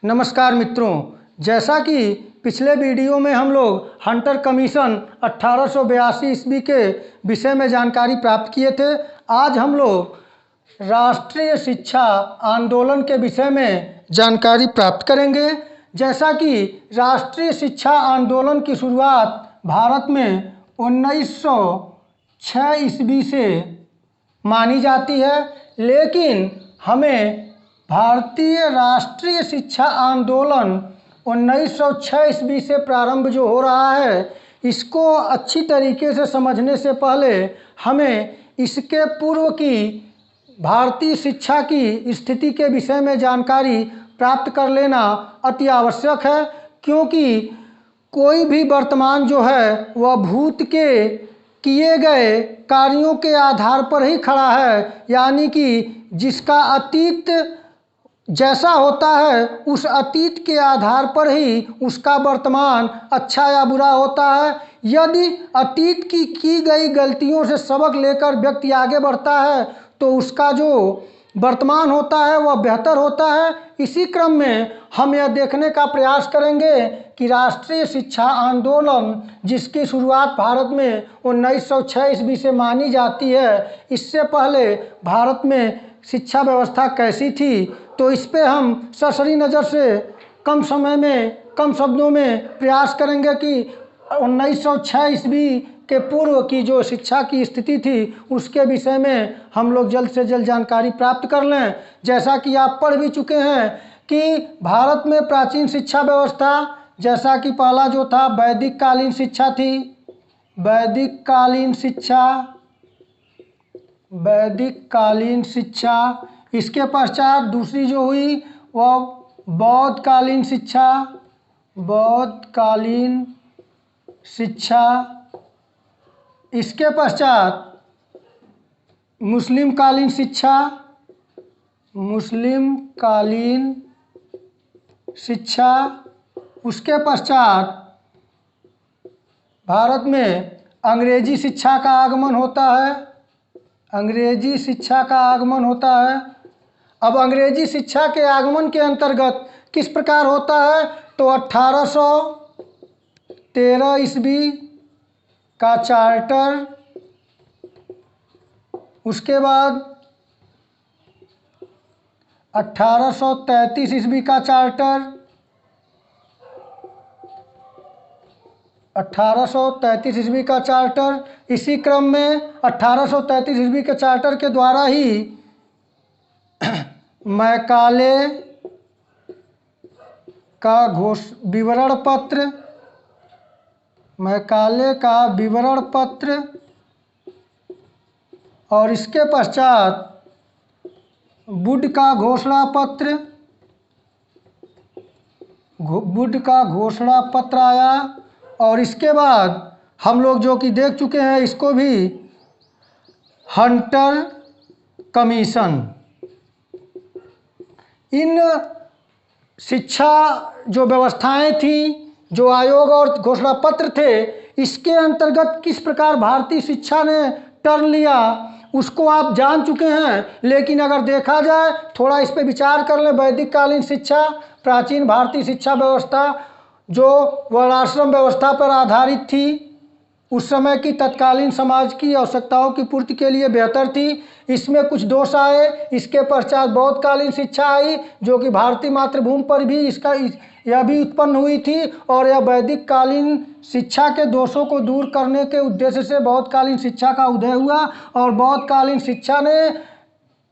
नमस्कार मित्रों, जैसा कि पिछले वीडियो में हम लोग हंटर कमीशन 1882 ईस्वी के विषय में जानकारी प्राप्त किए थे। आज हम लोग राष्ट्रीय शिक्षा आंदोलन के विषय में जानकारी प्राप्त करेंगे। जैसा कि राष्ट्रीय शिक्षा आंदोलन की शुरुआत भारत में 1906 ईस्वी से मानी जाती है, लेकिन हमें भारतीय राष्ट्रीय शिक्षा आंदोलन 1906 ईस्वी से प्रारंभ जो हो रहा है, इसको अच्छी तरीके से समझने से पहले हमें इसके पूर्व की भारतीय शिक्षा की स्थिति के विषय में जानकारी प्राप्त कर लेना अति आवश्यक है, क्योंकि कोई भी वर्तमान जो है वह भूत के किए गए कार्यों के आधार पर ही खड़ा है। यानी कि जिसका अतीत जैसा होता है उस अतीत के आधार पर ही उसका वर्तमान अच्छा या बुरा होता है। यदि अतीत की गई गलतियों से सबक लेकर व्यक्ति आगे बढ़ता है तो उसका जो वर्तमान होता है वह बेहतर होता है। इसी क्रम में हम यह देखने का प्रयास करेंगे कि राष्ट्रीय शिक्षा आंदोलन जिसकी शुरुआत भारत में 1906 ईस्वी से मानी जाती है, इससे पहले भारत में शिक्षा व्यवस्था कैसी थी, तो इस पे हम सरसरी नज़र से कम समय में कम शब्दों में प्रयास करेंगे कि 1906 ईस्वी के पूर्व की जो शिक्षा की स्थिति थी उसके विषय में हम लोग जल्द से जल्द जानकारी प्राप्त कर लें। जैसा कि आप पढ़ भी चुके हैं कि भारत में प्राचीन शिक्षा व्यवस्था, जैसा कि पहला जो था वैदिक कालीन शिक्षा थी, वैदिक कालीन शिक्षा। इसके पश्चात दूसरी जो हुई वह बौद्ध कालीन शिक्षा। इसके पश्चात मुस्लिम कालीन शिक्षा। उसके पश्चात भारत में अंग्रेजी शिक्षा का आगमन होता है। अब अंग्रेजी शिक्षा के आगमन के अंतर्गत किस प्रकार होता है, तो 1813 ईस्वी का चार्टर, उसके बाद 1833 ईस्वी का चार्टर, 1833 ईस्वी का चार्टर। इसी क्रम में 1833 ईस्वी के चार्टर के द्वारा ही मैकाले का विवरण पत्र और इसके पश्चात वुड का घोषणा पत्र आया। और इसके बाद हम लोग जो कि देख चुके हैं इसको भी, हंटर कमीशन। इन शिक्षा जो व्यवस्थाएं थी, जो आयोग और घोषणा पत्र थे, इसके अंतर्गत किस प्रकार भारतीय शिक्षा ने टर्न लिया उसको आप जान चुके हैं। लेकिन अगर देखा जाए, थोड़ा इस पे विचार कर लें। वैदिक कालीन शिक्षा, प्राचीन भारतीय शिक्षा व्यवस्था जो वर्णाश्रम व्यवस्था पर आधारित थी, उस समय की तत्कालीन समाज की आवश्यकताओं की पूर्ति के लिए बेहतर थी। इसमें कुछ दोष आए। इसके पश्चात बौद्धकालीन शिक्षा आई, जो कि भारतीय मातृभूमि पर भी यह भी उत्पन्न हुई थी। और यह वैदिक कालीन शिक्षा के दोषों को दूर करने के उद्देश्य से बौद्धकालीन शिक्षा का उदय हुआ। और बौद्धकालीन शिक्षा ने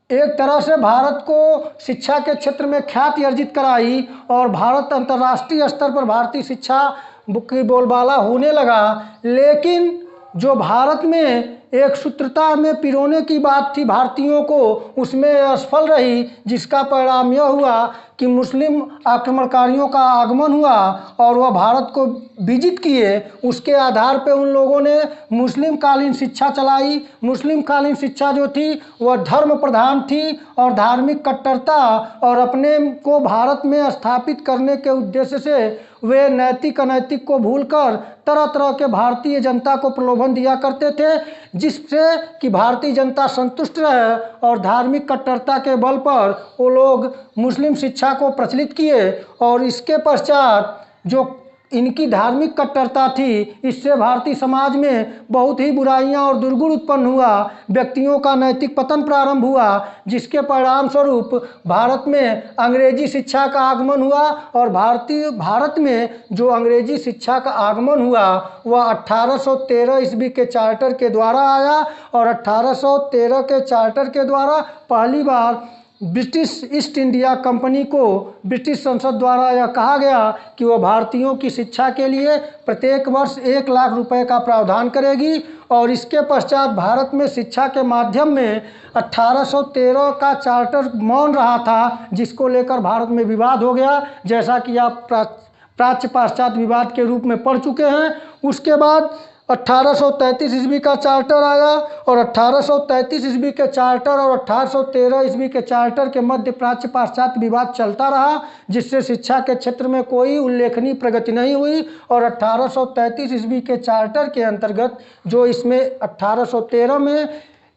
एक तरह से भारत को शिक्षा के क्षेत्र में ख्याति अर्जित कराई और भारत अंतर्राष्ट्रीय स्तर पर भारतीय शिक्षा की बोलबाला होने लगा। लेकिन जो भारत में एक सूत्रता में पिरोने की बात थी भारतीयों को, उसमें असफल रही, जिसका परिणाम यह हुआ कि मुस्लिम आक्रमणकारियों का आगमन हुआ और वह भारत को विजित किए। उसके आधार पर उन लोगों ने मुस्लिम कालीन शिक्षा चलाई। मुस्लिम कालीन शिक्षा जो थी वह धर्म प्रधान थी और धार्मिक कट्टरता और अपने को भारत में स्थापित करने के उद्देश्य से वे नैतिक अनैतिक को भूलकर तरह तरह के भारतीय जनता को प्रलोभन दिया करते थे, जिससे कि भारतीय जनता संतुष्ट रहे, और धार्मिक कट्टरता के बल पर वो लोग मुस्लिम शिक्षा को प्रचलित किए। और इसके पश्चात जो इनकी धार्मिक कट्टरता थी, इससे भारतीय समाज में बहुत ही बुराइयां और दुर्गुण उत्पन्न हुआ, व्यक्तियों का नैतिक पतन प्रारंभ हुआ, जिसके परिणाम स्वरूप भारत में अंग्रेजी शिक्षा का आगमन हुआ। और भारत में जो अंग्रेजी शिक्षा का आगमन हुआ वह 1813 ईस्वी के चार्टर के द्वारा आया, और 1813 के चार्टर के द्वारा पहली बार ब्रिटिश ईस्ट इंडिया कंपनी को ब्रिटिश संसद द्वारा यह कहा गया कि वह भारतीयों की शिक्षा के लिए प्रत्येक वर्ष 1 लाख रुपए का प्रावधान करेगी। और इसके पश्चात भारत में शिक्षा के माध्यम में 1813 का चार्टर मौन रहा था, जिसको लेकर भारत में विवाद हो गया, जैसा कि आप प्राच्य पाश्चात्य विवाद के रूप में पढ़ चुके हैं। उसके बाद 1833 ईस्वी का चार्टर आया, और 1833 ईस्वी के चार्टर और 1813 ईस्वी के चार्टर के मध्य प्राच्य पाश्चात्य विवाद चलता रहा, जिससे शिक्षा के क्षेत्र में कोई उल्लेखनीय प्रगति नहीं हुई। और 1833 ईस्वी के चार्टर के अंतर्गत जो इसमें 1813 में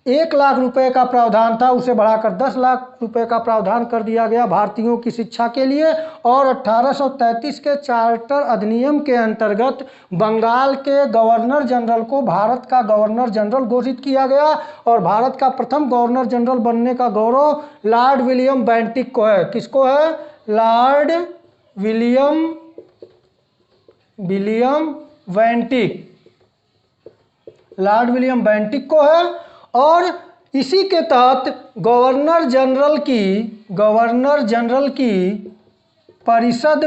1 लाख रुपए का प्रावधान था, उसे बढ़ाकर 10 लाख रुपए का प्रावधान कर दिया गया भारतीयों की शिक्षा के लिए। और 1833 के चार्टर अधिनियम के अंतर्गत बंगाल के गवर्नर जनरल को भारत का गवर्नर जनरल घोषित किया गया, और भारत का प्रथम गवर्नर जनरल बनने का गौरव लॉर्ड विलियम बेंटिक को है। किसको है? Lord William Bentinck, Lord William Bentinck को है। और इसी के तहत गवर्नर जनरल की परिषद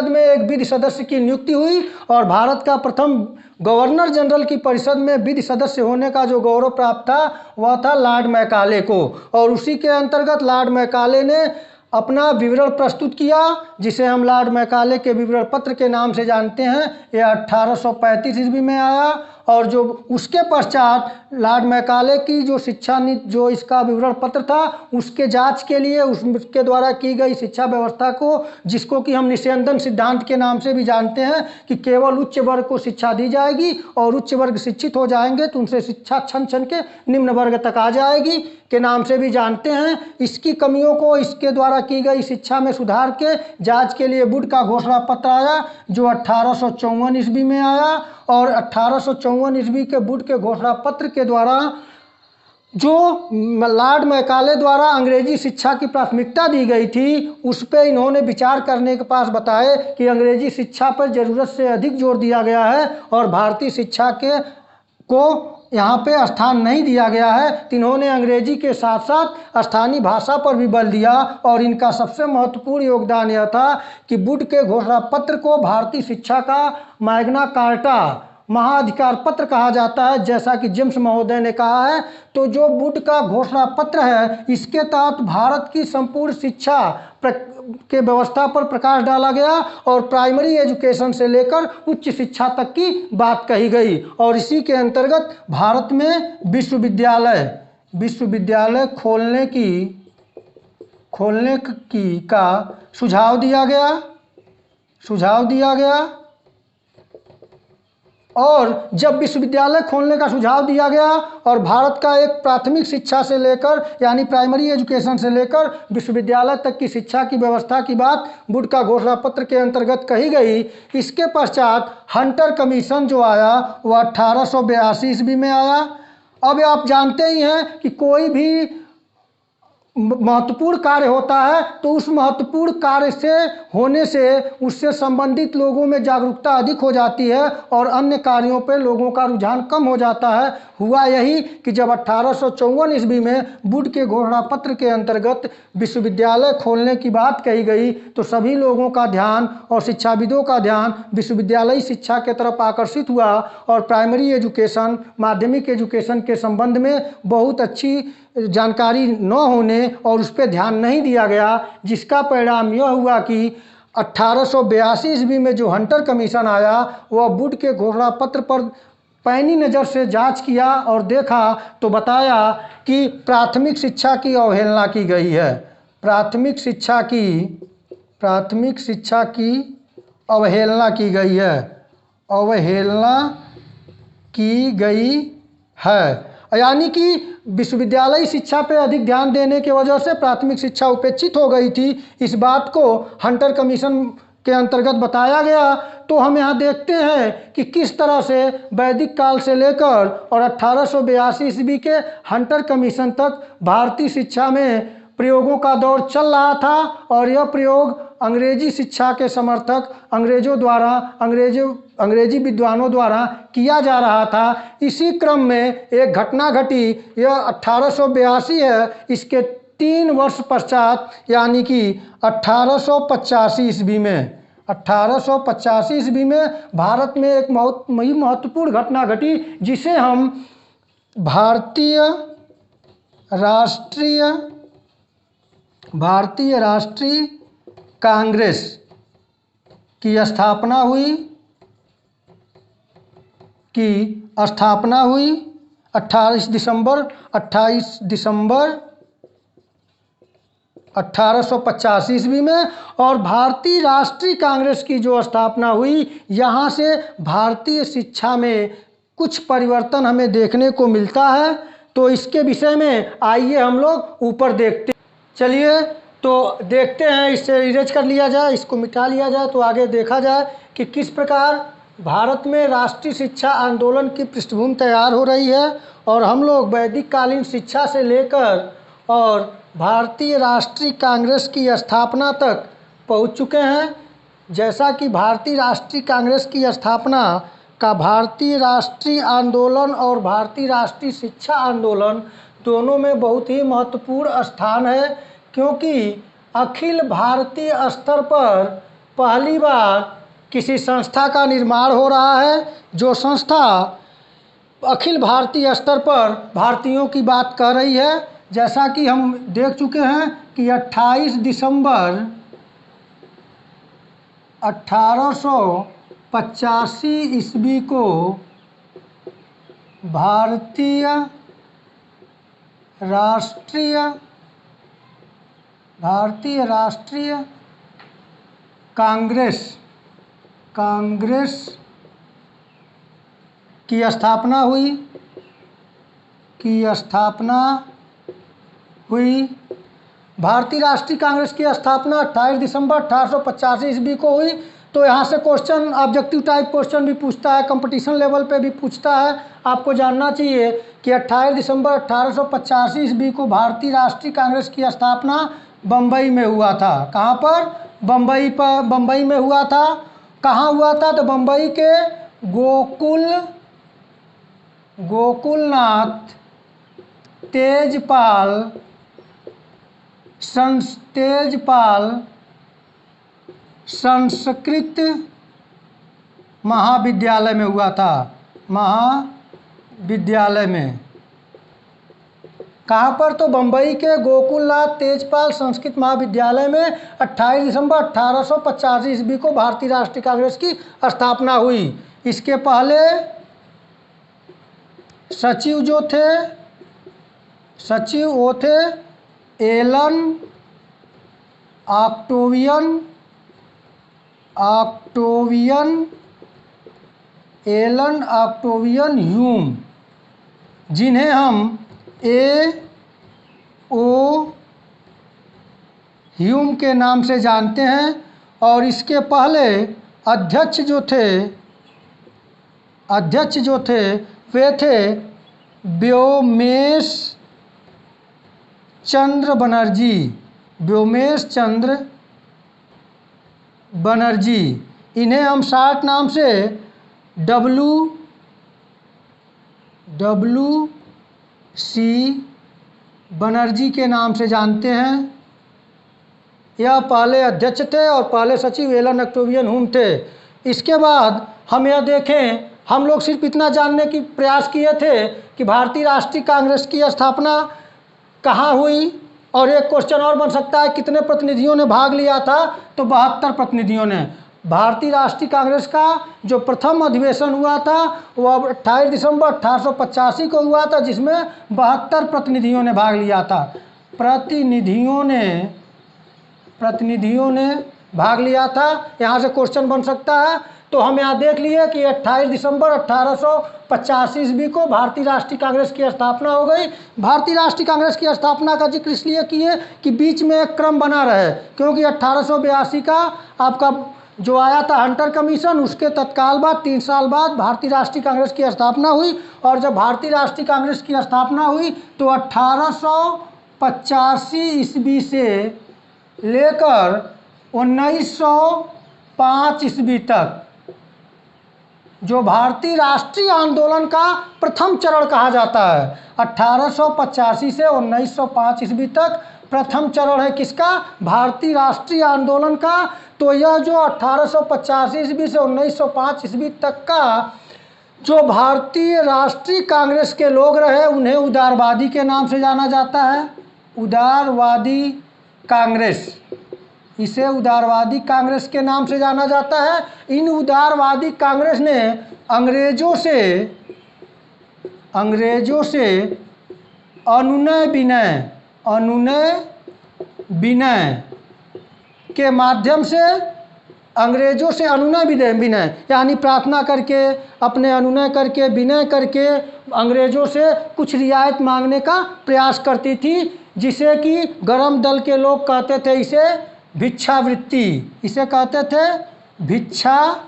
में एक विधि सदस्य की नियुक्ति हुई, और भारत का प्रथम गवर्नर जनरल की परिषद में विधि सदस्य होने का जो गौरव प्राप्त था वह था लॉर्ड मैकाले को। और उसी के अंतर्गत लॉर्ड मैकाले ने अपना विवरण प्रस्तुत किया, जिसे हम लॉर्ड मैकाले के विवरण पत्र के नाम से जानते हैं। यह 1835 ईस्वी में आया, और जो उसके पश्चात लॉर्ड मैकाले की जो शिक्षा नीति, जो इसका विवरण पत्र था, उसके जांच के लिए उसके द्वारा की गई शिक्षा व्यवस्था को, जिसको कि हम निस्यंदन सिद्धांत के नाम से भी जानते हैं, कि केवल उच्च वर्ग को शिक्षा दी जाएगी, और उच्च वर्ग शिक्षित हो जाएंगे तो उनसे शिक्षा छन छन के निम्न वर्ग तक आ जाएगी, के नाम से भी जानते हैं। इसकी कमियों को इसके द्वारा की गई शिक्षा में सुधार के जांच के लिए वुड का घोषणा पत्र आया, जो 1854 ईस्वी में आया। और 1854 ईस्वी के वुड के घोषणा पत्र के द्वारा जो लॉर्ड मैकाले द्वारा अंग्रेजी शिक्षा की प्राथमिकता दी गई थी, उस पर इन्होंने विचार करने के पास बताए कि अंग्रेजी शिक्षा पर ज़रूरत से अधिक जोर दिया गया है, और भारतीय शिक्षा को यहाँ पे स्थान नहीं दिया गया है। तो इन्होंने अंग्रेजी के साथ साथ स्थानीय भाषा पर भी बल दिया, और इनका सबसे महत्वपूर्ण योगदान यह था कि वुड के घोषणा पत्र को भारतीय शिक्षा का मैग्ना कार्टा, महाधिकार पत्र कहा जाता है, जैसा कि जेम्स महोदय ने कहा है। तो जो वुड का घोषणा पत्र है, इसके तहत भारत की संपूर्ण शिक्षा के व्यवस्था पर प्रकाश डाला गया, और प्राइमरी एजुकेशन से लेकर उच्च शिक्षा तक की बात कही गई। और इसी के अंतर्गत भारत में विश्वविद्यालय खोलने का सुझाव दिया गया। और जब विश्वविद्यालय खोलने का सुझाव दिया गया, और भारत का एक प्राथमिक शिक्षा से लेकर, यानी प्राइमरी एजुकेशन से लेकर विश्वविद्यालय तक की शिक्षा की व्यवस्था की बात वुड का घोषणा पत्र के अंतर्गत कही गई। इसके पश्चात हंटर कमीशन जो आया वह 1882 ईस्वी में आया। अब आप जानते ही हैं कि कोई भी महत्वपूर्ण कार्य होता है, तो उस महत्वपूर्ण कार्य से होने से उससे संबंधित लोगों में जागरूकता अधिक हो जाती है, और अन्य कार्यों पर लोगों का रुझान कम हो जाता है। हुआ यही कि जब 1854 ईस्वी में वुड के घोषणा पत्र के अंतर्गत विश्वविद्यालय खोलने की बात कही गई, तो सभी लोगों का ध्यान और शिक्षाविदों का ध्यान विश्वविद्यालयी शिक्षा के तरफ आकर्षित हुआ, और प्राइमरी एजुकेशन, माध्यमिक एजुकेशन के संबंध में बहुत अच्छी जानकारी न होने और उस पर ध्यान नहीं दिया गया, जिसका परिणाम यह हुआ कि 1882 ईस्वी में जो हंटर कमीशन आया, वह वुड के घोषणा पत्र पर पैनी नज़र से जांच किया, और देखा तो बताया कि प्राथमिक शिक्षा की अवहेलना की गई है। प्राथमिक शिक्षा की अवहेलना की गई है। अवहेलना की गई है। यानी कि विश्वविद्यालय शिक्षा पे अधिक ध्यान देने की वजह से प्राथमिक शिक्षा उपेक्षित हो गई थी। इस बात को हंटर कमीशन के अंतर्गत बताया गया। तो हम यहाँ देखते हैं कि किस तरह से वैदिक काल से लेकर और 1882 ईस्वी के हंटर कमीशन तक भारतीय शिक्षा में प्रयोगों का दौर चल रहा था और यह प्रयोग अंग्रेजी शिक्षा के समर्थक अंग्रेजी विद्वानों द्वारा किया जा रहा था। इसी क्रम में एक घटना घटी, यह 1882 है। इसके 3 वर्ष पश्चात यानी कि 1885 ईस्वी में भारत में एक महत्वपूर्ण घटना घटी जिसे हम भारतीय राष्ट्रीय कांग्रेस की स्थापना हुई 28 दिसंबर 1885 ईस्वी में। और भारतीय राष्ट्रीय कांग्रेस की जो स्थापना हुई, यहाँ से भारतीय शिक्षा में कुछ परिवर्तन हमें देखने को मिलता है। तो इसके विषय में आइए हम लोग ऊपर देखते। चलिए तो देखते हैं, इससे इरेज कर लिया जाए, इसको मिटा लिया जाए तो आगे देखा जाए कि किस प्रकार भारत में राष्ट्रीय शिक्षा आंदोलन की पृष्ठभूमि तैयार हो रही है। और हम लोग वैदिक कालीन शिक्षा से लेकर और भारतीय राष्ट्रीय कांग्रेस की स्थापना तक पहुंच चुके हैं। जैसा कि भारतीय राष्ट्रीय कांग्रेस की स्थापना का भारतीय राष्ट्रीय आंदोलन और भारतीय राष्ट्रीय शिक्षा आंदोलन दोनों में बहुत ही महत्वपूर्ण स्थान है, क्योंकि अखिल भारतीय स्तर पर पहली बार किसी संस्था का निर्माण हो रहा है, जो संस्था अखिल भारतीय स्तर पर भारतीयों की बात कर रही है। जैसा कि हम देख चुके हैं कि 28 दिसंबर 1885 ईस्वी को भारतीय राष्ट्रीय कांग्रेस की स्थापना हुई। भारतीय राष्ट्रीय कांग्रेस की स्थापना 28 दिसंबर 1885 ईस्वी को हुई। तो यहाँ से क्वेश्चन, ऑब्जेक्टिव टाइप क्वेश्चन भी पूछता है, कंपटीशन लेवल पे भी पूछता है। आपको जानना चाहिए कि 28 दिसंबर 1885 ईस्वी को भारतीय राष्ट्रीय कांग्रेस की स्थापना बम्बई में हुआ था। कहाँ पर? बम्बई में हुआ था। कहाँ हुआ था? तो बम्बई के गोकुलनाथ तेजपाल संस्कृत महाविद्यालय में हुआ था। महाविद्यालय में कहाँ पर? तो बम्बई के गोकुलनाथ तेजपाल संस्कृत महाविद्यालय में 28 दिसंबर 1885 ईस्वी को भारतीय राष्ट्रीय कांग्रेस की स्थापना हुई। इसके पहले सचिव वो थे एलन ऑक्टेवियन ह्यूम, जिन्हें हम A.O. ह्यूम के नाम से जानते हैं। और इसके पहले अध्यक्ष जो थे वे थे व्योमेश चंद्र बनर्जी। इन्हें हम शॉर्ट नाम से WC बनर्जी के नाम से जानते हैं। यह पहले अध्यक्ष थे और पहले सचिव एलन ऑक्टेवियन ह्यूम थे। इसके बाद हम यह देखें, हम लोग सिर्फ इतना जानने की प्रयास किए थे कि भारतीय राष्ट्रीय कांग्रेस की स्थापना कहाँ हुई। और एक क्वेश्चन और बन सकता है, कितने प्रतिनिधियों ने भाग लिया था? तो 72 प्रतिनिधियों ने। भारतीय राष्ट्रीय कांग्रेस का जो प्रथम अधिवेशन हुआ था वह 28 दिसंबर 1885 को हुआ था, जिसमें 72 प्रतिनिधियों ने भाग लिया था। प्रतिनिधियों ने भाग लिया था। यहाँ से क्वेश्चन बन सकता है तो हम यहाँ देख लिए कि 28 दिसंबर 1885 ईस्वी को भारतीय राष्ट्रीय कांग्रेस की स्थापना हो गई। भारतीय राष्ट्रीय कांग्रेस की स्थापना का जिक्र इसलिए किए कि बीच में एक क्रम बना रहे, क्योंकि 1882 का आपका जो आया था हंटर कमीशन, उसके तत्काल बाद 3 साल बाद भारतीय राष्ट्रीय कांग्रेस की स्थापना हुई। और जब भारतीय राष्ट्रीय कांग्रेस की स्थापना हुई तो 1885 ईस्वी से लेकर 1905 ईस्वी तक जो भारतीय राष्ट्रीय आंदोलन का प्रथम चरण कहा जाता है, 1885 से 1905 ईस्वी तक प्रथम चरण है किसका? भारतीय राष्ट्रीय आंदोलन का। तो यह जो 1885 ईस्वी से 1905 ईस्वी तक का जो भारतीय राष्ट्रीय कांग्रेस के लोग रहे, उन्हें उदारवादी के नाम से जाना जाता है। उदारवादी कांग्रेस, इसे उदारवादी कांग्रेस के नाम से जाना जाता है। इन उदारवादी कांग्रेस ने अंग्रेजों से अनुनय विनय के माध्यम से, अंग्रेजों से अनुनय विनय यानी प्रार्थना करके, अपने अनुनय करके, विनय करके अंग्रेजों से कुछ रियायत मांगने का प्रयास करती थी, जिसे कि गरम दल के लोग कहते थे इसे भिक्षावृत्ति। इसे कहते थे भिक्षावृत्ति।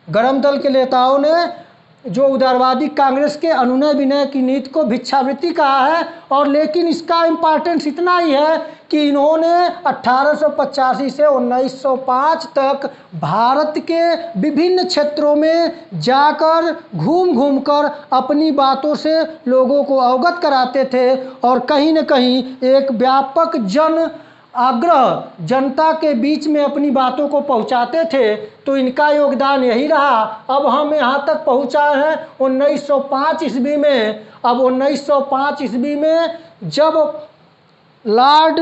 गरम दल के नेताओं ने जो उदारवादी कांग्रेस के अनुनय विनय की नीति को भिक्षावृत्ति कहा है। और लेकिन इसका इम्पोर्टेंस इतना ही है कि इन्होंने 1885 से 1905 तक भारत के विभिन्न क्षेत्रों में जाकर घूम कर अपनी बातों से लोगों को अवगत कराते थे और कहीं न कहीं एक व्यापक जन आग्रह जनता के बीच में अपनी बातों को पहुंचाते थे। तो इनका योगदान यही रहा। अब हम यहाँ तक पहुँचाए हैं 1905 ईस्वी में। अब 1905 ईस्वी में जब लॉर्ड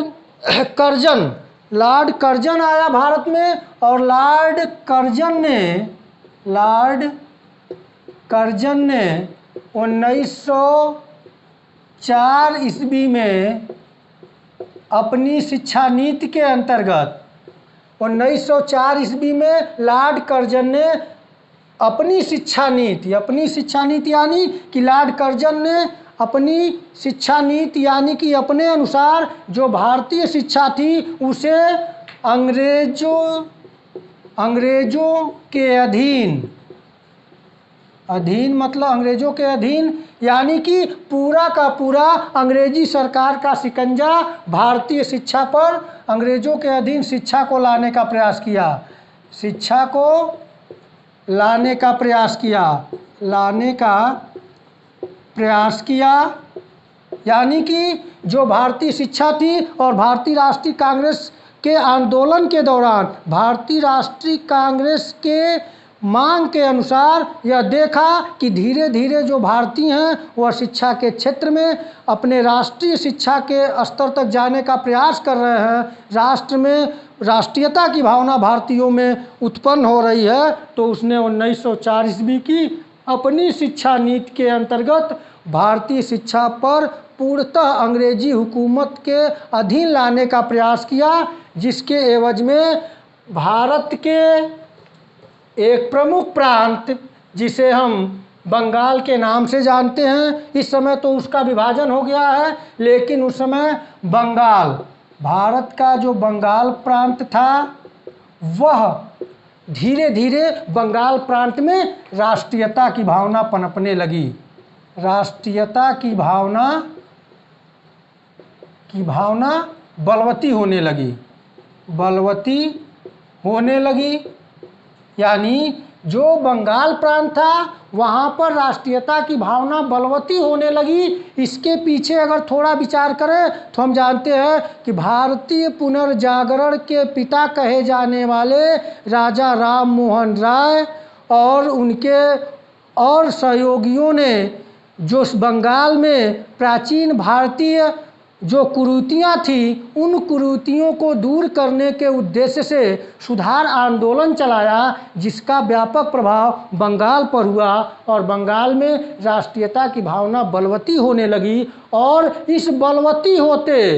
कर्जन आया भारत में, और लॉर्ड कर्जन ने 1904 ईस्वी में अपनी शिक्षा नीति के अंतर्गत 1904 ईस्वी में लॉर्ड कर्जन ने अपनी शिक्षा नीति यानी कि लॉर्ड कर्जन ने अपनी शिक्षा नीति यानी कि अपने अनुसार जो भारतीय शिक्षा थी उसे अंग्रेजों के अधीन मतलब अंग्रेजों के अधीन, यानी कि पूरा का पूरा अंग्रेजी सरकार का शिकंजा भारतीय शिक्षा पर, अंग्रेजों के अधीन शिक्षा को लाने का प्रयास किया। यानी कि जो भारतीय शिक्षा थी और भारतीय राष्ट्रीय कांग्रेस के आंदोलन के दौरान भारतीय राष्ट्रीय कांग्रेस के मांग के अनुसार यह देखा कि धीरे धीरे जो भारतीय हैं वह शिक्षा के क्षेत्र में अपने राष्ट्रीय शिक्षा के स्तर तक जाने का प्रयास कर रहे हैं। राष्ट्र में राष्ट्रीयता की भावना भारतीयों में उत्पन्न हो रही है। तो उसने 1904 ईस्वी की अपनी शिक्षा नीति के अंतर्गत भारतीय शिक्षा पर पूर्णतः अंग्रेजी हुकूमत के अधीन लाने का प्रयास किया, जिसके एवज में भारत के एक प्रमुख प्रांत जिसे हम बंगाल के नाम से जानते हैं, इस समय तो उसका विभाजन हो गया है, लेकिन उस समय भारत का जो बंगाल प्रांत था वह धीरे धीरे बंगाल प्रांत में राष्ट्रीयता की भावना पनपने लगी। राष्ट्रीयता की भावना बलवती होने लगी। यानी जो बंगाल प्रांत था वहाँ पर राष्ट्रीयता की भावना बलवती होने लगी। इसके पीछे अगर थोड़ा विचार करें तो हम जानते हैं कि भारतीय पुनर्जागरण के पिता कहे जाने वाले राजा राम मोहन राय और उनके और सहयोगियों ने जो बंगाल में प्राचीन भारतीय जो कुरीतियाँ थी, उन कुरीतियों को दूर करने के उद्देश्य से सुधार आंदोलन चलाया, जिसका व्यापक प्रभाव बंगाल पर हुआ और बंगाल में राष्ट्रीयता की भावना बलवती होने लगी। और इस बलवती होते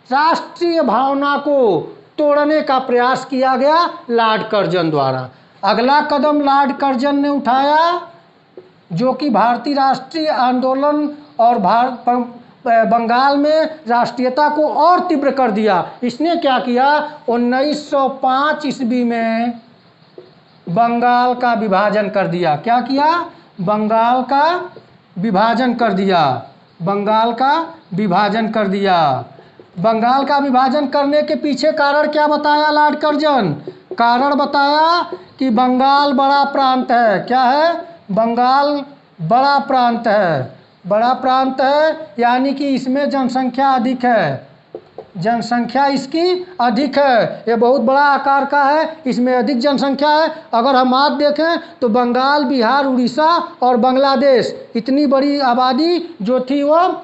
राष्ट्रीय भावना को तोड़ने का प्रयास किया गया लॉर्ड कर्जन द्वारा। अगला कदम लॉर्ड कर्जन ने उठाया जो कि भारतीय राष्ट्रीय आंदोलन और बंगाल में राष्ट्रीयता को और तीव्र कर दिया। इसने क्या किया, 1905 ईस्वी में बंगाल का विभाजन कर दिया। क्या किया, बंगाल का विभाजन कर दिया। बंगाल का विभाजन कर दिया। बंगाल का विभाजन करने के पीछे कारण क्या बताया लॉर्ड कर्जन? कारण बताया कि बंगाल बड़ा प्रांत है। क्या है, बंगाल बड़ा प्रांत है। बड़ा प्रांत है यानी कि इसमें जनसंख्या अधिक है। जनसंख्या इसकी अधिक है, ये बहुत बड़ा आकार का है, इसमें अधिक जनसंख्या है। अगर हम आज देखें तो बंगाल, बिहार, उड़ीसा और बांग्लादेश, इतनी बड़ी आबादी जो थी वो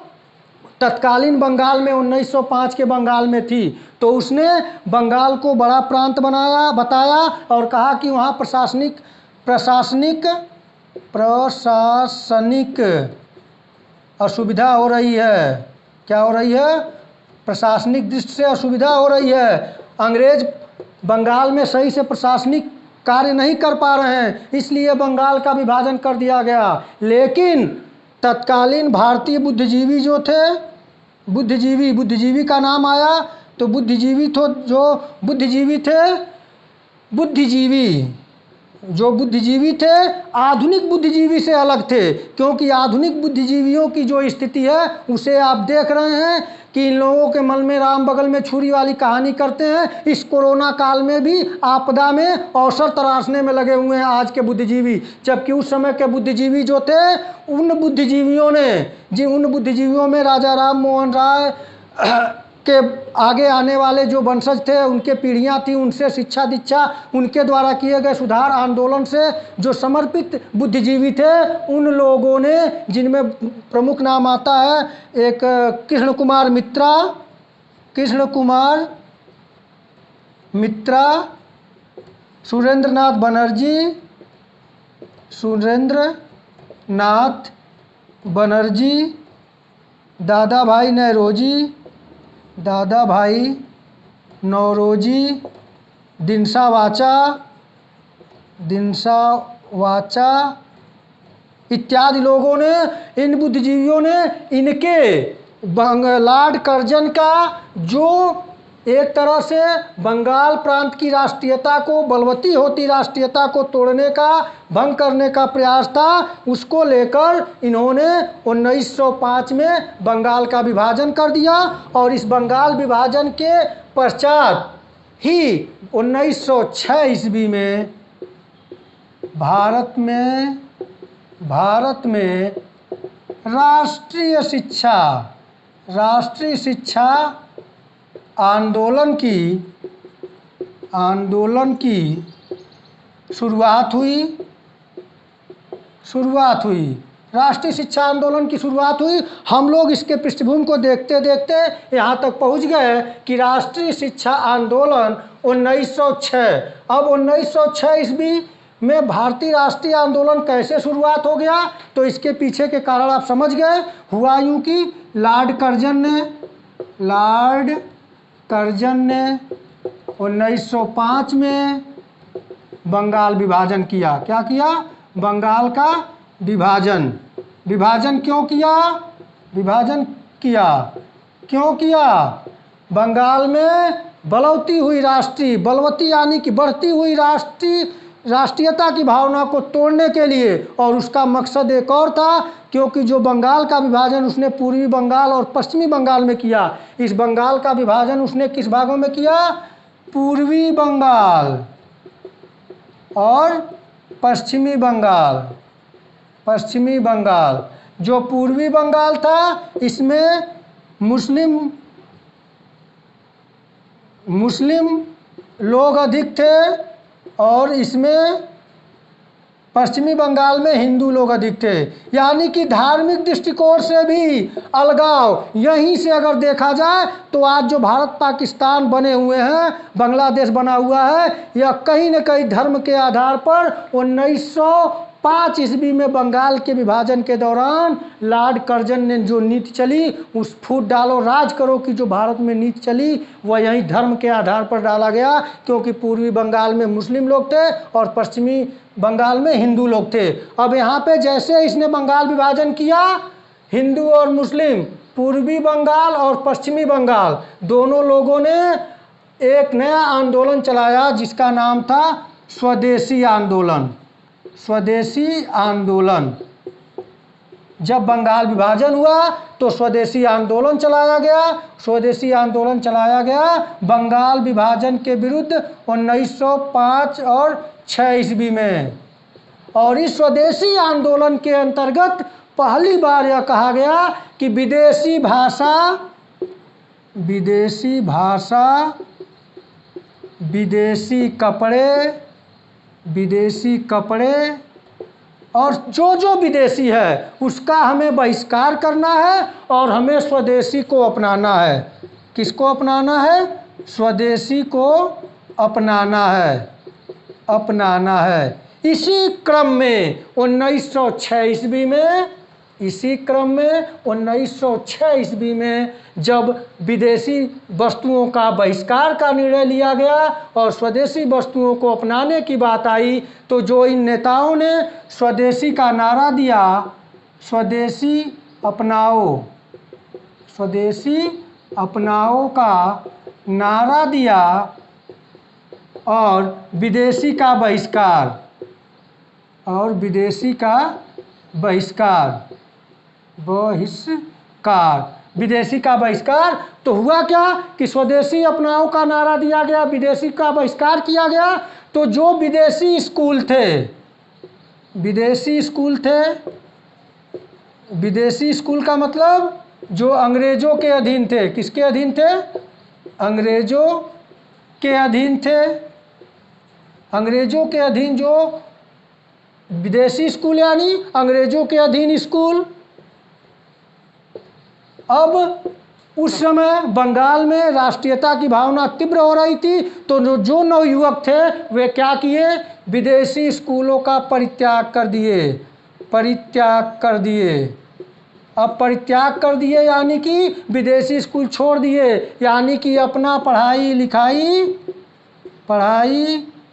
तत्कालीन बंगाल में 1905 के बंगाल में थी। तो उसने बंगाल को बड़ा प्रांत बताया और कहा कि वहाँ प्रशासनिक असुविधा हो रही है। क्या हो रही है, प्रशासनिक दृष्टि से असुविधा हो रही है। अंग्रेज बंगाल में सही से प्रशासनिक कार्य नहीं कर पा रहे हैं, इसलिए बंगाल का विभाजन कर दिया गया। लेकिन तत्कालीन भारतीय बुद्धिजीवी जो थे, बुद्धिजीवी का नाम आया तो बुद्धिजीवी थे आधुनिक बुद्धिजीवी से अलग थे, क्योंकि आधुनिक बुद्धिजीवियों की जो स्थिति है उसे आप देख रहे हैं कि इन लोगों के मन में राम बगल में छुरी वाली कहानी करते हैं। इस कोरोना काल में भी आपदा में अवसर तराशने में लगे हुए हैं आज के बुद्धिजीवी, जबकि उस समय के बुद्धिजीवी जो थे उन बुद्धिजीवियों में राजा राम मोहन राय के आगे आने वाले जो वंशज थे, उनके पीढ़ियां थी, उनसे शिक्षा दीक्षा, उनके द्वारा किए गए सुधार आंदोलन से जो समर्पित बुद्धिजीवी थे, उन लोगों ने, जिनमें प्रमुख नाम आता है एक कृष्ण कुमार मित्रा, सुरेंद्रनाथ बनर्जी, दादा भाई नौरोजी, दिनसा वाचा इत्यादि लोगों ने, इन बुद्धिजीवियों ने इनके लॉर्ड कर्जन का जो एक तरह से बंगाल प्रांत की राष्ट्रीयता को, बलवती होती राष्ट्रीयता को तोड़ने का, भंग करने का प्रयास था, उसको लेकर इन्होंने 1905 में बंगाल का विभाजन कर दिया। और इस बंगाल विभाजन के पश्चात ही 1906 ईस्वी में भारत में राष्ट्रीय शिक्षा आंदोलन की शुरुआत हुई। राष्ट्रीय शिक्षा आंदोलन की शुरुआत हुई। हम लोग इसके पृष्ठभूमि को देखते देखते यहाँ तक पहुँच गए कि राष्ट्रीय शिक्षा आंदोलन 1906। अब 1906 ईस्वी में भारतीय राष्ट्रीय आंदोलन कैसे शुरुआत हो गया, तो इसके पीछे के कारण आप समझ गए। हुआ यूँ कि लॉर्ड कर्जन ने 1905 में बंगाल विभाजन किया। क्या किया, बंगाल का विभाजन क्यों किया? बंगाल में बलवती यानी कि बढ़ती हुई राष्ट्रीयता की भावना को तोड़ने के लिए, और उसका मकसद एक और था, क्योंकि जो बंगाल का विभाजन उसने पूर्वी बंगाल और पश्चिमी बंगाल में किया। इस बंगाल का विभाजन उसने किस भागों में किया? पूर्वी बंगाल और पश्चिमी बंगाल। जो पूर्वी बंगाल था इसमें मुस्लिम लोग अधिक थे, और इसमें पश्चिमी बंगाल में हिंदू लोग अधिक थे। यानी कि धार्मिक दृष्टिकोण से भी अलगाव। यहीं से अगर देखा जाए तो आज जो भारत पाकिस्तान बने हुए हैं, बांग्लादेश बना हुआ है, यह कहीं न कहीं धर्म के आधार पर 5 ईस्वी में बंगाल के विभाजन के दौरान लॉर्ड कर्जन ने जो नीति चली, उस फूट डालो राज करो की जो भारत में नीति चली, वह यही धर्म के आधार पर डाला गया, क्योंकि पूर्वी बंगाल में मुस्लिम लोग थे और पश्चिमी बंगाल में हिंदू लोग थे। अब यहाँ पे जैसे इसने बंगाल विभाजन किया, हिंदू और मुस्लिम, पूर्वी बंगाल और पश्चिमी बंगाल दोनों लोगों ने एक नया आंदोलन चलाया जिसका नाम था स्वदेशी आंदोलन। स्वदेशी आंदोलन। जब बंगाल विभाजन हुआ तो स्वदेशी आंदोलन चलाया गया। स्वदेशी आंदोलन चलाया गया बंगाल विभाजन के विरुद्ध 1905 और 6 ईस्वी में। और इस स्वदेशी आंदोलन के अंतर्गत पहली बार यह कहा गया कि विदेशी भाषा, विदेशी कपड़े और जो विदेशी है उसका हमें बहिष्कार करना है और हमें स्वदेशी को अपनाना है। किसको अपनाना है? स्वदेशी को अपनाना है। इसी क्रम में 1906 ईस्वी में जब विदेशी वस्तुओं का बहिष्कार का निर्णय लिया गया और स्वदेशी वस्तुओं को अपनाने की बात आई, तो जो इन नेताओं ने स्वदेशी का नारा दिया, स्वदेशी अपनाओ का नारा दिया और विदेशी का बहिष्कार। तो हुआ क्या कि स्वदेशी अपनाओ का नारा दिया गया, विदेशी का बहिष्कार किया गया। तो जो विदेशी स्कूल का मतलब जो अंग्रेजों के अधीन थे। किसके अधीन थे? अंग्रेजों के अधीन थे। अंग्रेजों के अधीन जो विदेशी स्कूल यानी अंग्रेजों के अधीन स्कूल। अब उस समय बंगाल में राष्ट्रीयता की भावना तीव्र हो रही थी, तो जो नवयुवक थे वे क्या किए? विदेशी स्कूलों का परित्याग कर अब परित्याग कर दिए यानी कि विदेशी स्कूल छोड़ दिए, यानी कि अपना पढ़ाई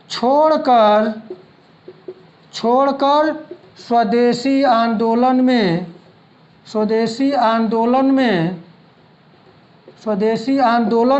छोड़कर स्वदेशी आंदोलन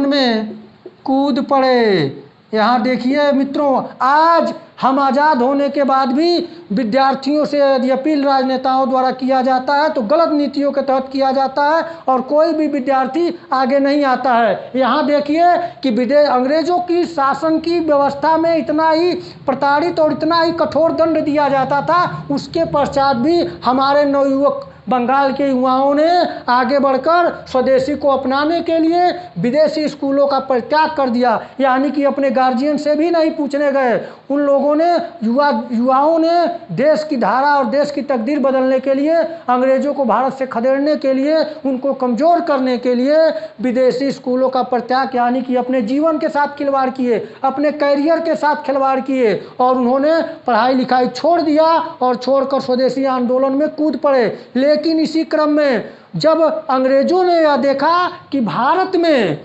में कूद पड़े। यहाँ देखिए मित्रों, आज हम आज़ाद होने के बाद भी विद्यार्थियों से यदि अपील राजनेताओं द्वारा किया जाता है तो गलत नीतियों के तहत किया जाता है और कोई भी विद्यार्थी आगे नहीं आता है। यहाँ देखिए कि अंग्रेजों की शासन की व्यवस्था में इतना ही प्रताड़ित और इतना ही कठोर दंड दिया जाता था, उसके पश्चात भी हमारे नवयुवक बंगाल के युवाओं ने आगे बढ़कर स्वदेशी को अपनाने के लिए विदेशी स्कूलों का परित्याग कर दिया, यानी कि अपने गार्जियन से भी नहीं पूछने गए। उन लोगों ने युवाओं ने देश की धारा और देश की तकदीर बदलने के लिए, अंग्रेजों को भारत से खदेड़ने के लिए, उनको कमज़ोर करने के लिए विदेशी स्कूलों का परित्याग यानी कि अपने जीवन के साथ खिलवाड़ किए, अपने कैरियर के साथ खिलवाड़ किए और उन्होंने पढ़ाई लिखाई छोड़ दिया और छोड़कर स्वदेशी आंदोलन में कूद पड़े। लेकिन इसी क्रम में जब अंग्रेजों ने यह देखा कि भारत में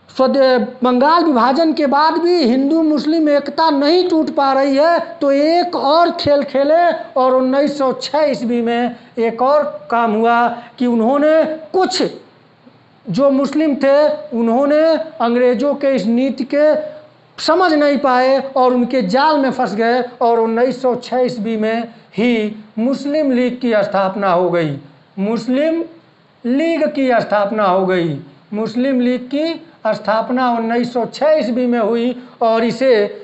बंगाल विभाजन के बाद भी हिंदू मुस्लिम एकता नहीं टूट पा रही है, तो एक और खेल खेले और 1906 ईस्वी में एक और काम हुआ कि उन्होंने कुछ जो मुस्लिम थे उन्होंने अंग्रेजों के इस नीति के समझ नहीं पाए और उनके जाल में फंस गए और 1906 ईस्वी में ही मुस्लिम लीग की स्थापना हो गई। मुस्लिम लीग की स्थापना 1906 ईस्वी में हुई और इसे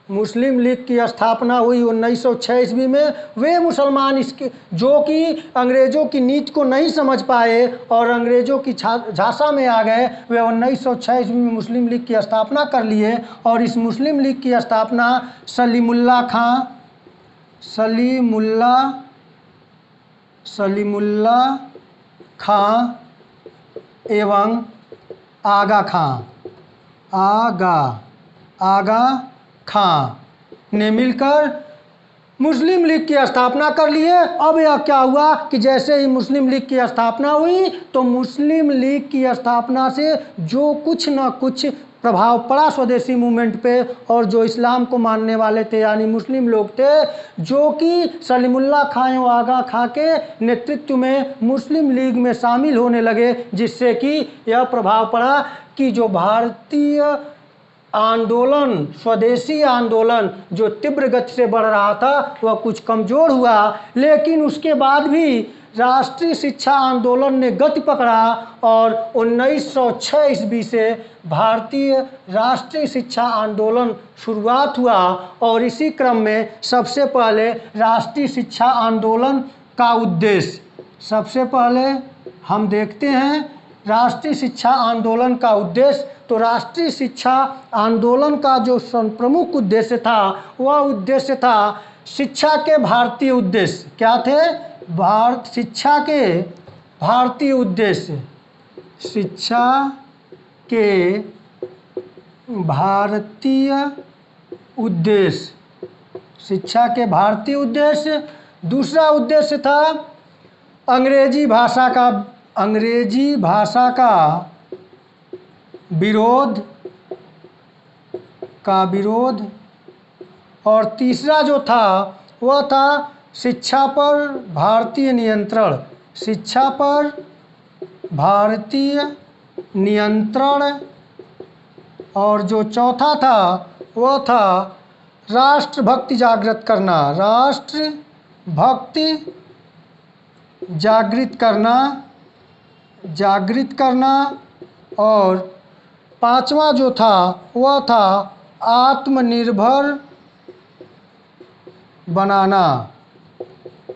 मुस्लिम लीग की स्थापना हुई 1906 ईस्वी में। वे मुसलमान इसके जो कि अंग्रेज़ों की नीति को नहीं समझ पाए और अंग्रेज़ों की झांसा में आ गए, वे 1906 ईस्वी में मुस्लिम लीग की स्थापना कर लिए और इस मुस्लिम लीग की स्थापना सलीमुल्लाह खां एवं आगा खां ने मिलकर मुस्लिम लीग की स्थापना कर ली है। अब यह क्या हुआ कि जैसे ही मुस्लिम लीग की स्थापना हुई तो मुस्लिम लीग की स्थापना से जो कुछ न कुछ प्रभाव पड़ा स्वदेशी मूवमेंट पे, और जो इस्लाम को मानने वाले थे यानी मुस्लिम लोग थे, जो कि सलीमुल्लाह खां व आगा खां के नेतृत्व में मुस्लिम लीग में शामिल होने लगे, जिससे कि यह प्रभाव पड़ा कि जो भारतीय आंदोलन, स्वदेशी आंदोलन जो तीव्र गति से बढ़ रहा था वह कुछ कमज़ोर हुआ। लेकिन उसके बाद भी राष्ट्रीय शिक्षा आंदोलन ने गति पकड़ा और 1906 ईस्वी से भारतीय राष्ट्रीय शिक्षा आंदोलन शुरुआत हुआ। और इसी क्रम में सबसे पहले राष्ट्रीय शिक्षा आंदोलन का उद्देश्य, सबसे पहले हम देखते हैं राष्ट्रीय शिक्षा आंदोलन का उद्देश्य। तो राष्ट्रीय शिक्षा आंदोलन का जो प्रमुख उद्देश्य था वह उद्देश्य था शिक्षा के भारतीय उद्देश्य। क्या थे? शिक्षा के भारतीय उद्देश्य, शिक्षा के भारतीय उद्देश्य, शिक्षा के भारतीय उद्देश्य। दूसरा उद्देश्य था अंग्रेजी भाषा का विरोध। और तीसरा जो था वह था शिक्षा पर भारतीय नियंत्रण, शिक्षा पर भारतीय नियंत्रण। और जो चौथा था वह था राष्ट्रभक्ति जागृत करना, राष्ट्रभक्ति जागृत करना। और पांचवा जो था वह था आत्मनिर्भर बनाना,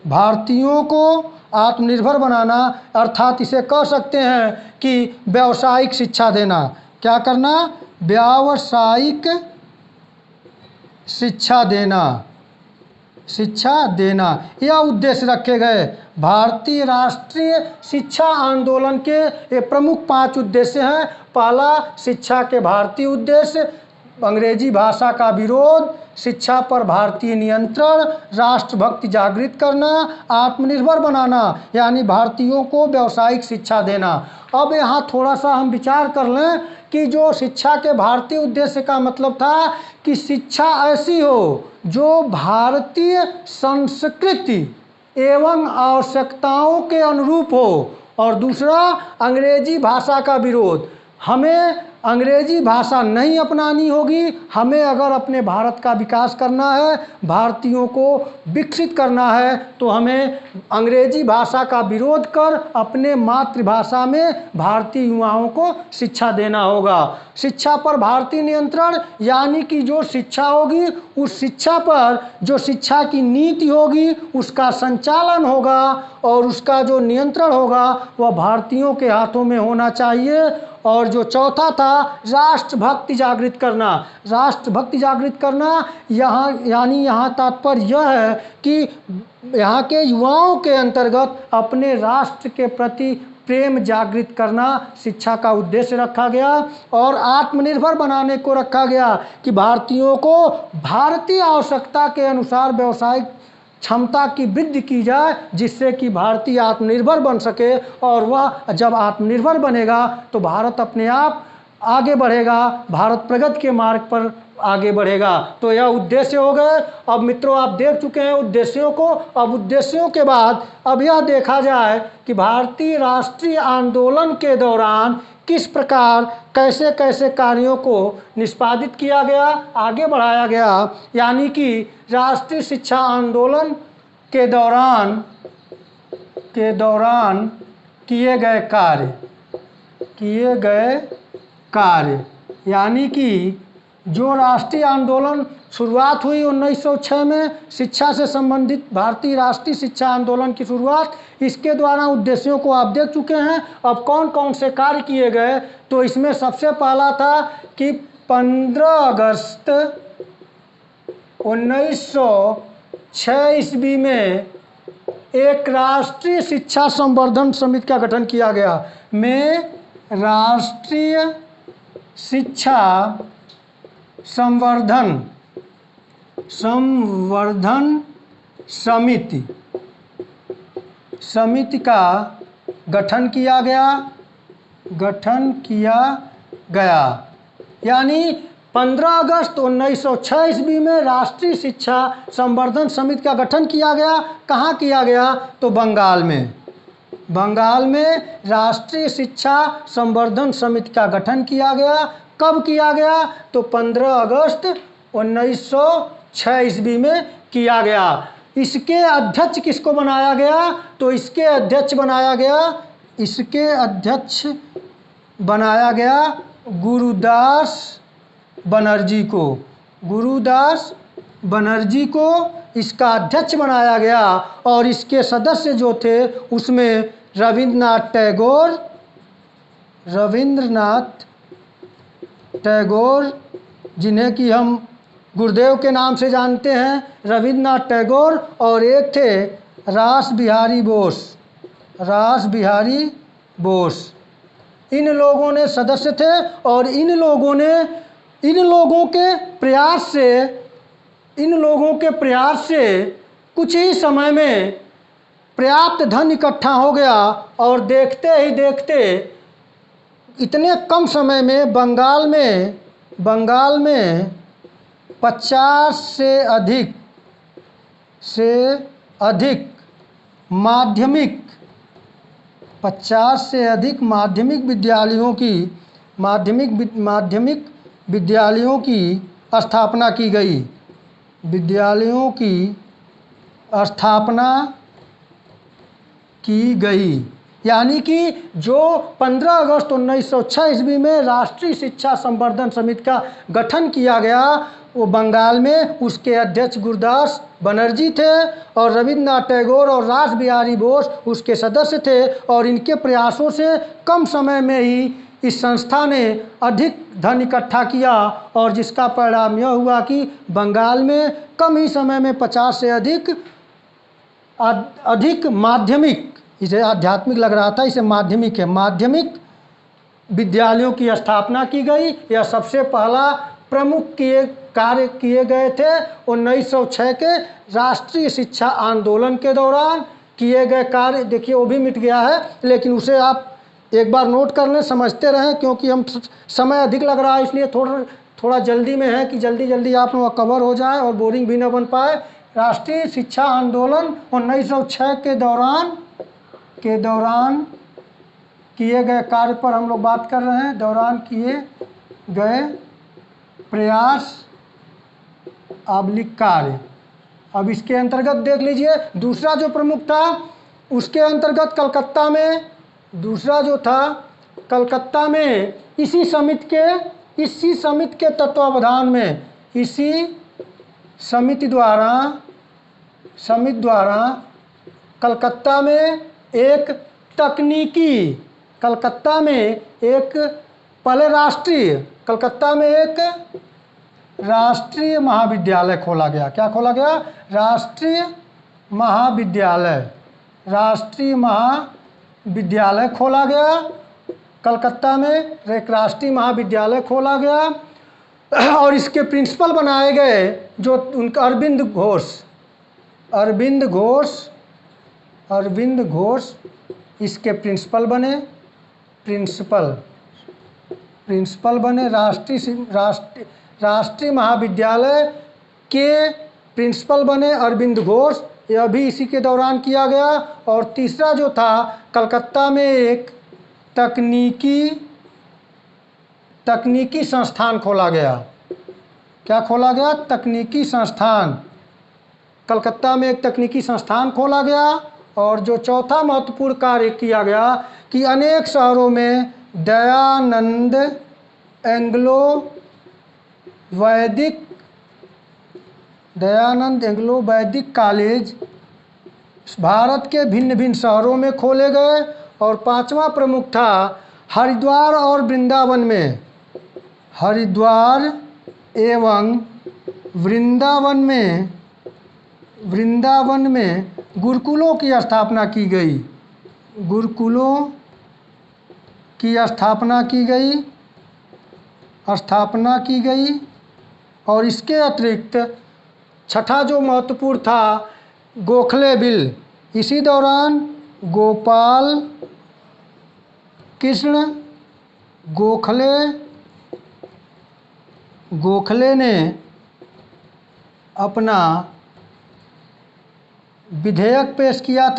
भारतीयों को आत्मनिर्भर बनाना, अर्थात इसे कह सकते हैं कि व्यावसायिक शिक्षा देना। क्या करना? व्यावसायिक शिक्षा देना, यह उद्देश्य रखे गए। भारतीय राष्ट्रीय शिक्षा आंदोलन के ये प्रमुख 5 उद्देश्य हैं। पहला, शिक्षा के भारतीय उद्देश्य, अंग्रेजी भाषा का विरोध, शिक्षा पर भारतीय नियंत्रण, राष्ट्रभक्ति जागृत करना, आत्मनिर्भर बनाना यानी भारतीयों को व्यावसायिक शिक्षा देना। अब यहाँ थोड़ा सा हम विचार कर लें कि जो शिक्षा के भारतीय उद्देश्य का मतलब था कि शिक्षा ऐसी हो जो भारतीय संस्कृति एवं आवश्यकताओं के अनुरूप हो। और दूसरा, अंग्रेजी भाषा का विरोध, हमें अंग्रेजी भाषा नहीं अपनानी होगी। हमें अगर अपने भारत का विकास करना है, भारतीयों को विकसित करना है, तो हमें अंग्रेजी भाषा का विरोध कर अपने मातृभाषा में भारतीय युवाओं को शिक्षा देना होगा। शिक्षा पर भारतीय नियंत्रण यानी कि जो शिक्षा होगी उस शिक्षा पर जो शिक्षा की नीति होगी उसका संचालन होगा और उसका जो नियंत्रण होगा वह भारतीयों के हाथों में होना चाहिए। और जो चौथा था राष्ट्रभक्ति जागृत करना। राष्ट्रभक्ति जागृत करना यहाँ तात्पर्य यह है कि यहाँ के युवाओं के अंतर्गत अपने राष्ट्र के प्रति प्रेम जागृत करना शिक्षा का उद्देश्य रखा गया। और आत्मनिर्भर बनाने को रखा गया कि भारतीयों को भारतीय आवश्यकता के अनुसार व्यावसायिक क्षमता की वृद्धि की जाए, जिससे कि भारतीय आत्मनिर्भर बन सके। और वह जब आत्मनिर्भर बनेगा तो भारत अपने आप आगे बढ़ेगा, भारत प्रगति के मार्ग पर आगे बढ़ेगा। तो यह उद्देश्य हो गए। अब मित्रों, आप देख चुके हैं उद्देश्यों को। अब उद्देश्यों के बाद अब यह देखा जाए कि भारतीय राष्ट्रीय आंदोलन के दौरान किस प्रकार कैसे कैसे कार्यों को निष्पादित किया गया, आगे बढ़ाया गया। यानी कि राष्ट्रीय शिक्षा आंदोलन के दौरान किए गए कार्य यानी कि जो राष्ट्रीय आंदोलन शुरुआत हुई 1906 में, शिक्षा से संबंधित भारतीय राष्ट्रीय शिक्षा आंदोलन की शुरुआत, इसके द्वारा उद्देश्यों को आप देख चुके हैं। अब कौन कौन से कार्य किए गए, तो इसमें सबसे पहला था कि 15 अगस्त 1906 ईस्वी में एक राष्ट्रीय शिक्षा संवर्धन समिति का गठन किया गया। राष्ट्रीय शिक्षा संवर्धन संवर्धन समिति का गठन किया गया। यानी 15 अगस्त 1906 ईस्वी में राष्ट्रीय शिक्षा संवर्धन समिति का गठन किया गया। कहाँ किया गया? तो बंगाल में राष्ट्रीय शिक्षा संवर्धन समिति का गठन किया गया। कब किया गया? तो 15 अगस्त 1906 ईस्वी में किया गया। इसके अध्यक्ष किसको बनाया गया? तो इसके अध्यक्ष बनाया गया गुरुदास बनर्जी को इसका अध्यक्ष बनाया गया। और इसके सदस्य जो थे उसमें रविंद्रनाथ टैगोर जिन्हें कि हम गुरुदेव के नाम से जानते हैं, रविंद्रनाथ टैगोर, और एक थे रास बिहारी बोस। इन लोगों ने सदस्य थे और इन लोगों के प्रयास से कुछ ही समय में पर्याप्त धन इकट्ठा हो गया और देखते ही देखते इतने कम समय में बंगाल में 50 से अधिक माध्यमिक विद्यालयों की स्थापना की गई। यानी कि जो 15 अगस्त 1906 ईस्वी में राष्ट्रीय शिक्षा संवर्धन समिति का गठन किया गया, वो बंगाल में उसके अध्यक्ष गुरुदास बनर्जी थे और रविंद्रनाथ टैगोर और रास बिहारी बोस उसके सदस्य थे। और इनके प्रयासों से कम समय में ही इस संस्था ने अधिक धन इकट्ठा किया और जिसका परिणाम यह हुआ कि बंगाल में कम ही समय में 50 से अधिक माध्यमिक, इसे आध्यात्मिक लग रहा था, इसे माध्यमिक विद्यालयों की स्थापना की गई। यह सबसे पहला प्रमुख कार्य किए गए थे 1906 के राष्ट्रीय शिक्षा आंदोलन के दौरान किए गए कार्य। देखिए वो भी मिट गया है, लेकिन उसे आप एक बार नोट कर लें, समझते रहें, क्योंकि हम समय अधिक लग रहा है इसलिए थोड़ा जल्दी में है कि जल्दी आप लोग कवर हो जाए और बोरिंग भी न बन पाए। राष्ट्रीय शिक्षा आंदोलन 1906 के दौरान किए गए कार्य पर हम लोग बात कर रहे हैं। दौरान किए गए प्रयास कार्य। अब इसके अंतर्गत देख लीजिए, दूसरा जो प्रमुख था उसके अंतर्गत कलकत्ता में इसी समिति के तत्वावधान में, इसी समिति द्वारा कलकत्ता में एक राष्ट्रीय महाविद्यालय खोला गया। क्या खोला गया? राष्ट्रीय महाविद्यालय खोला गया। कलकत्ता में एक राष्ट्रीय महाविद्यालय खोला गया और इसके प्रिंसिपल बनाए गए जो उनका अरविंद घोष इसके प्रिंसिपल बने। राष्ट्रीय महाविद्यालय के प्रिंसिपल बने अरविंद घोष। यह भी इसी के दौरान किया गया। और तीसरा जो था, कलकत्ता में एक तकनीकी संस्थान खोला गया। क्या खोला गया? तकनीकी संस्थान। कलकत्ता में एक तकनीकी संस्थान खोला गया। और जो चौथा महत्वपूर्ण कार्य किया गया कि अनेक शहरों में दयानंद एंग्लो वैदिक कॉलेज भारत के भिन्न भिन्न शहरों में खोले गए। और पांचवा प्रमुख था हरिद्वार और वृंदावन में गुरुकुलों की स्थापना की गई। और इसके अतिरिक्त छठा जो महत्वपूर्ण था गोखले बिल। इसी दौरान गोपाल कृष्ण गोखले ने अपना विधेयक पेश किया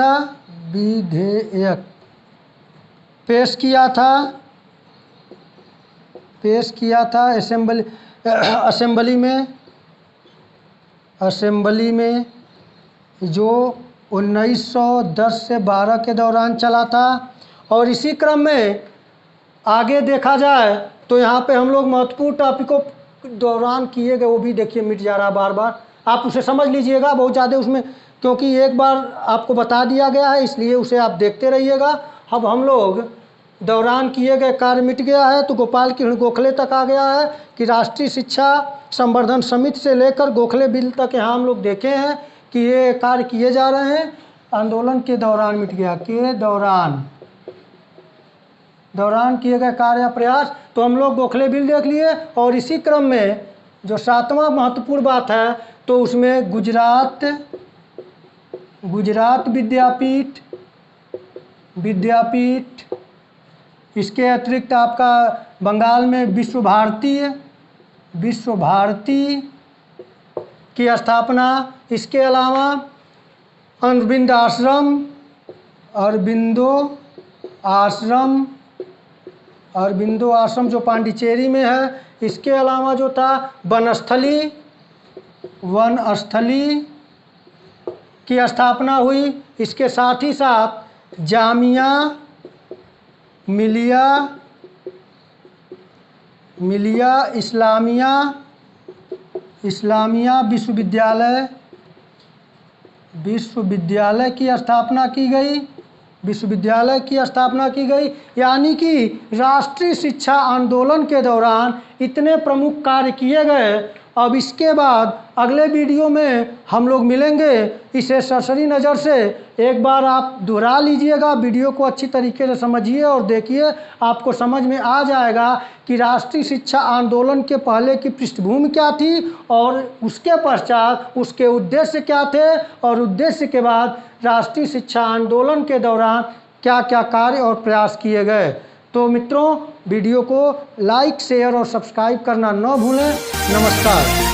था असेंबली में जो 1910 से 12 के दौरान चला था। और इसी क्रम में आगे देखा जाए तो यहाँ पे हम लोग महत्वपूर्ण टॉपिकों दौरान किए गए वो भी देखिए मिट जा रहा बार बार, आप उसे समझ लीजिएगा बहुत ज़्यादा उसमें, क्योंकि एक बार आपको बता दिया गया है इसलिए उसे आप देखते रहिएगा। अब हम लोग दौरान किए गए कार्य मिट गया है तो गोपाल कृष्ण गोखले तक आ गया है कि राष्ट्रीय शिक्षा संवर्धन समिति से लेकर गोखले बिल तक यहाँ हम लोग देखे हैं कि ये कार्य किए जा रहे हैं। आंदोलन के दौरान मिट गया, के दौरान किए गए कार्य या प्रयास, तो हम लोग गोखले बिल देख लिए। और इसी क्रम में जो सातवां महत्वपूर्ण बात है तो उसमें गुजरात विद्यापीठ, इसके अतिरिक्त आपका बंगाल में विश्व भारती की स्थापना, इसके अलावा अरबिंदो आश्रम जो पांडिचेरी में है, इसके अलावा जो था वनस्थली की स्थापना हुई। इसके साथ ही साथ जामिया मिलिया इस्लामिया विश्वविद्यालय की स्थापना की गई। यानी कि राष्ट्रीय शिक्षा आंदोलन के दौरान इतने प्रमुख कार्य किए गए। अब इसके बाद अगले वीडियो में हम लोग मिलेंगे, इसे सरसरी नज़र से एक बार आप दोहरा लीजिएगा, वीडियो को अच्छी तरीके से समझिए और देखिए, आपको समझ में आ जाएगा कि राष्ट्रीय शिक्षा आंदोलन के पहले की पृष्ठभूमि क्या थी और उसके पश्चात उसके उद्देश्य क्या थे और उद्देश्य के बाद राष्ट्रीय शिक्षा आंदोलन के दौरान क्या क्या कार्य और प्रयास किए गए। तो मित्रों, वीडियो को लाइक, शेयर और सब्सक्राइब करना न भूलें। नमस्कार।